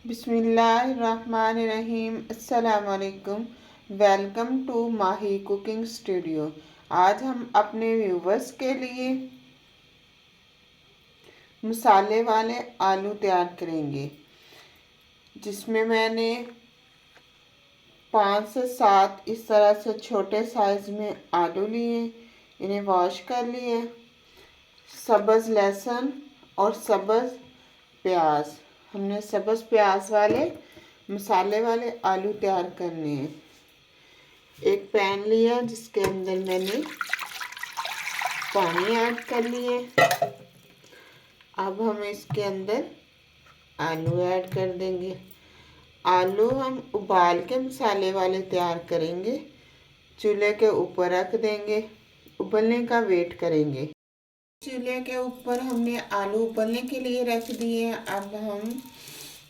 बिस्मिल्लाहिर्रहमानिर्रहीम। अस्सलाम वालेकुम। Welcome to Mahi cooking studio. आज हम अपने व्यूवर्स के लिए मसाले वाले आलू तैयार करेंगे, जिसमें मैंने 5 से 7 इस तरह से छोटे साइज में आलू लिए, इन्हें वॉश कर लिए। सब्ज़ लहसुन और सब्ज़ प्याज, हमने सब्ज़ प्याज वाले मसाले वाले आलू तैयार करने हैं। एक पैन लिया जिसके अंदर मैंने पानी ऐड कर लिए। अब हम इसके अंदर आलू ऐड कर देंगे। आलू हम उबाल के मसाले वाले तैयार करेंगे, चूल्हे के ऊपर रख देंगे, उबलने का वेट करेंगे। चूल्हे के ऊपर हमने आलू उबलने के लिए रख दिए। अब हम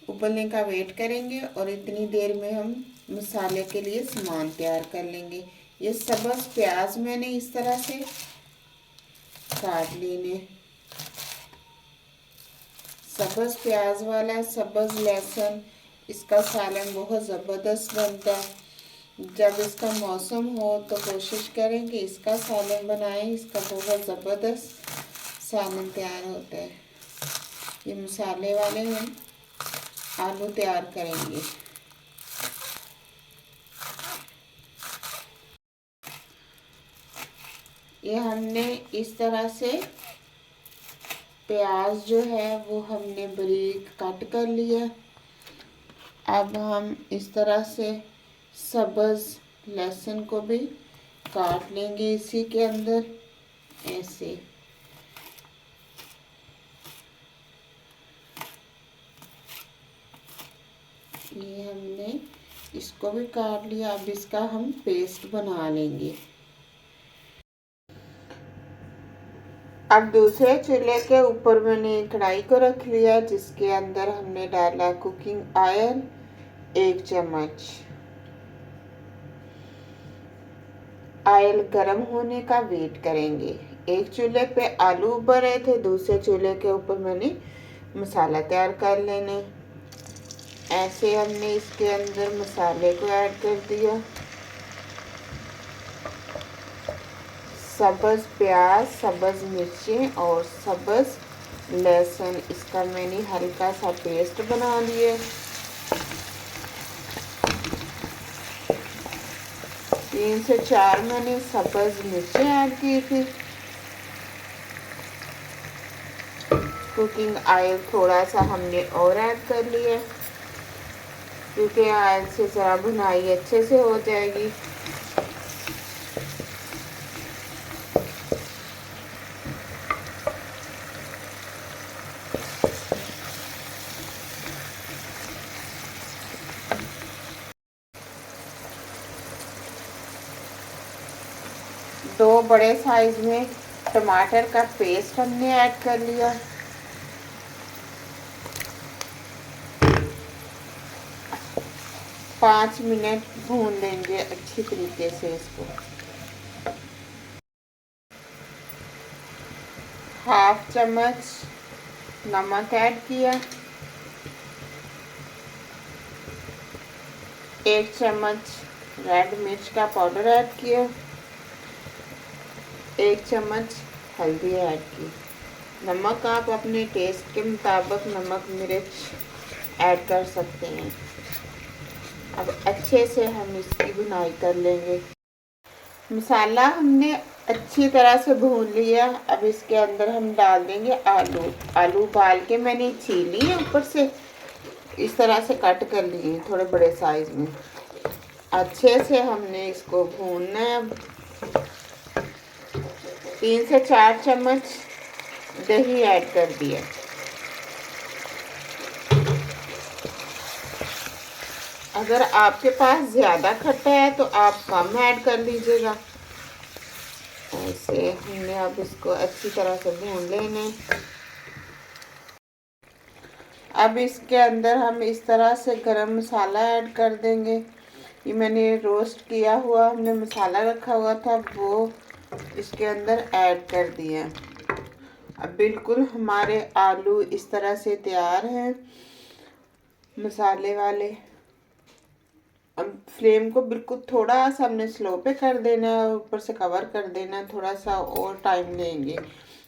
उबलने का वेट करेंगे और इतनी देर में हम मसाले के लिए सामान तैयार कर लेंगे। ये सब्ज़ प्याज मैंने इस तरह से काट लेने, सब्ज़ प्याज वाला सब्ज़ लहसुन, इसका सालन बहुत ज़बरदस्त बनता है। जब इसका मौसम हो तो कोशिश करें कि इसका सालन बनाएं, इसका बहुत ज़बरदस्त सालन तैयार होता है। ये मसाले वाले हम आलू तैयार करेंगे। ये हमने इस तरह से प्याज जो है वो हमने बारीक कट कर लिया। अब हम इस तरह से सब्ज़ लहसुन को भी काट लेंगे इसी के अंदर ऐसे। ये हमने इसको भी काट लिया। अब इसका हम पेस्ट बना लेंगे। अब दूसरे चूल्हे के ऊपर मैंने कढ़ाई को रख लिया, जिसके अंदर हमने डाला कुकिंग ऑयल 1 चम्मच। ऑयल गर्म होने का वेट करेंगे। एक चूल्हे पे आलू उबल रहे थे, दूसरे चूल्हे के ऊपर मैंने मसाला तैयार कर लेने। ऐसे हमने इसके अंदर मसाले को ऐड कर दिया। सब्ज़ प्याज, सब्ज़ मिर्चें और सब्ज़ लहसुन, इसका मैंने हल्का सा पेस्ट बना लिया। 3 से 4 मैंने सब्ज़ मिर्चें ऐड की थी। कुकिंग ऑयल थोड़ा सा हमने और ऐड कर लिया, क्योंकि ऑयल से ज़रा भुनाई अच्छे से हो जाएगी। दो बड़े साइज में टमाटर का पेस्ट हमने ऐड कर लिया। पाँच मिनट भून लेंगे अच्छी तरीके से इसको। हाफ चम्मच नमक ऐड किया। 1 चम्मच रेड मिर्च का पाउडर ऐड किया। 1 चम्मच हल्दी ऐड की। नमक आप अपने टेस्ट के मुताबिक नमक मिर्च ऐड कर सकते हैं। अब अच्छे से हम इसकी भुनाई कर लेंगे। मसाला हमने अच्छी तरह से भून लिया। अब इसके अंदर हम डाल देंगे आलू। आलू उबाल के मैंने छील लिए, ऊपर से इस तरह से कट कर लिए थोड़े बड़े साइज में। अच्छे से हमने इसको भूनना है। अब 3 से 4 चम्मच दही ऐड कर दिया। अगर आपके पास ज़्यादा खट्टा है तो आप कम ऐड कर लीजिएगा। ऐसे हमने अब इसको अच्छी तरह से भून लेना। अब इसके अंदर हम इस तरह से गरम मसाला ऐड कर देंगे। ये मैंने रोस्ट किया हुआ हमने मसाला रखा हुआ था, वो इसके अंदर ऐड कर दिया। अब बिल्कुल हमारे आलू इस तरह से तैयार हैं। मसाले वाले। अब फ्लेम को बिल्कुल थोड़ा सा हमने स्लो पे कर देना है, ऊपर से कवर कर देना है, थोड़ा सा और टाइम लेंगे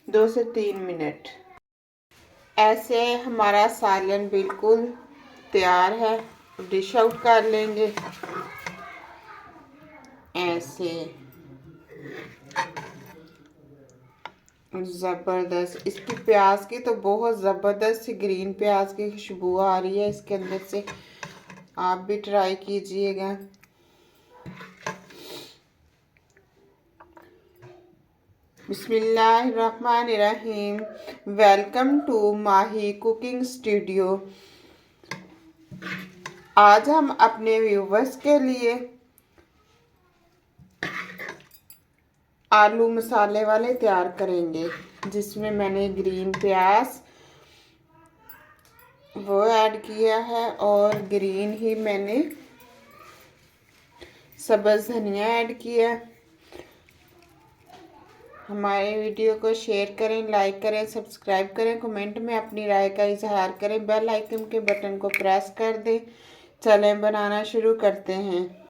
2 से 3 मिनट। ऐसे हमारा सालन बिल्कुल तैयार है। डिश आउट कर लेंगे ऐसे। ज़बरदस्त, इसकी प्याज की तो बहुत ज़बरदस्त ग्रीन प्याज की खुशबू आ रही है इसके अंदर से। आप भी ट्राई कीजिएगा। बिस्मिल्लाहिर्रहमानिर्रहीम। Welcome to Mahi cooking studio. आज हम अपने व्यूवर्स के लिए आलू मसाले वाले तैयार करेंगे, जिसमें मैंने ग्रीन प्याज वो ऐड किया है और ग्रीन ही मैंने सब्ज़ धनिया ऐड किया। हमारे वीडियो को शेयर करें, लाइक करें, सब्सक्राइब करें, कमेंट में अपनी राय का इजहार करें, बेल आइकन के बटन को प्रेस कर दें। चलें बनाना शुरू करते हैं।